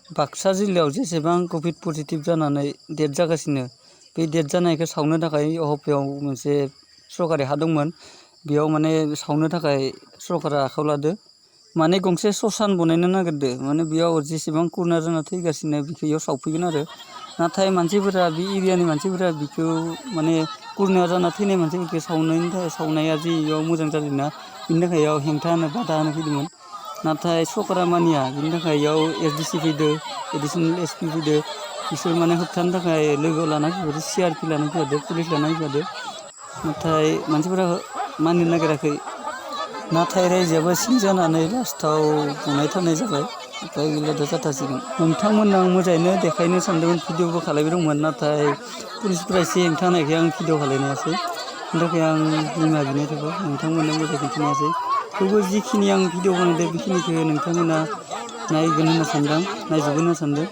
बाक्सा जिल्लायाव जेसेबां Covid positive जानानै डेथ जागासिनो बे डेथ जानायखौ सावनो थाखाय हफायाव मोनसे सरकारि हा दंमोन बेयाव माने सावनो थाखाय सरकारा आखायाव लादो माने गंसे ससान बनायनो नागिरदो माने बेयाव जेसेबां कुरना जाना थैगासिनो बेखौ इयाव सावफैगोन आरो नाथाय मानसिफोरा बे एरियानि मानसिफोरा बेखौ माने कुरना जाना थैनाय मानसिफोरखौ सावनायनि थाखाय सावनाया जे इयाव मोजां जादोंना बिनि थाखाय इयाव हेंथा होनो बादा होनो फैदोंमोन नाथाय सरकारा मानिया बिनि थाखाय इयाव एसडिसि फैदो एडिसनेल एसपि फैदो बिसोर माने होबथानो थाखाय लोगो लाना फैफादो सिआरपि लाना फैफादो पुलिस लाना फैफादो नाथाय मानसिफोरा मानिनो नागिराखै नाथाय रायजोआबो सिं जानानै लास्टाव बुनायथारनाय जाबाय ओमफ्राय गैला दा जाथारसिगोन नोंथांमोननो आं मोजाङैनो देखायनो सानदोंमोन भिडिअबो खालामबाय दंमोन नाथाय पुलिसफोरा एसे हेंथा होनायखाय आं भिडिअ खालामनो हायासै बिनि थाखाय आं निमाहा बिनाय थाबाय नोंथांमोननो मोजां खिन्थिनो हायासै थेवबो जिखिनि आं भिडिअ बानायदों बेखिनिखौ नोंथांमोना नायगोन होनना सानदों नायजोबगोन होनना सानदों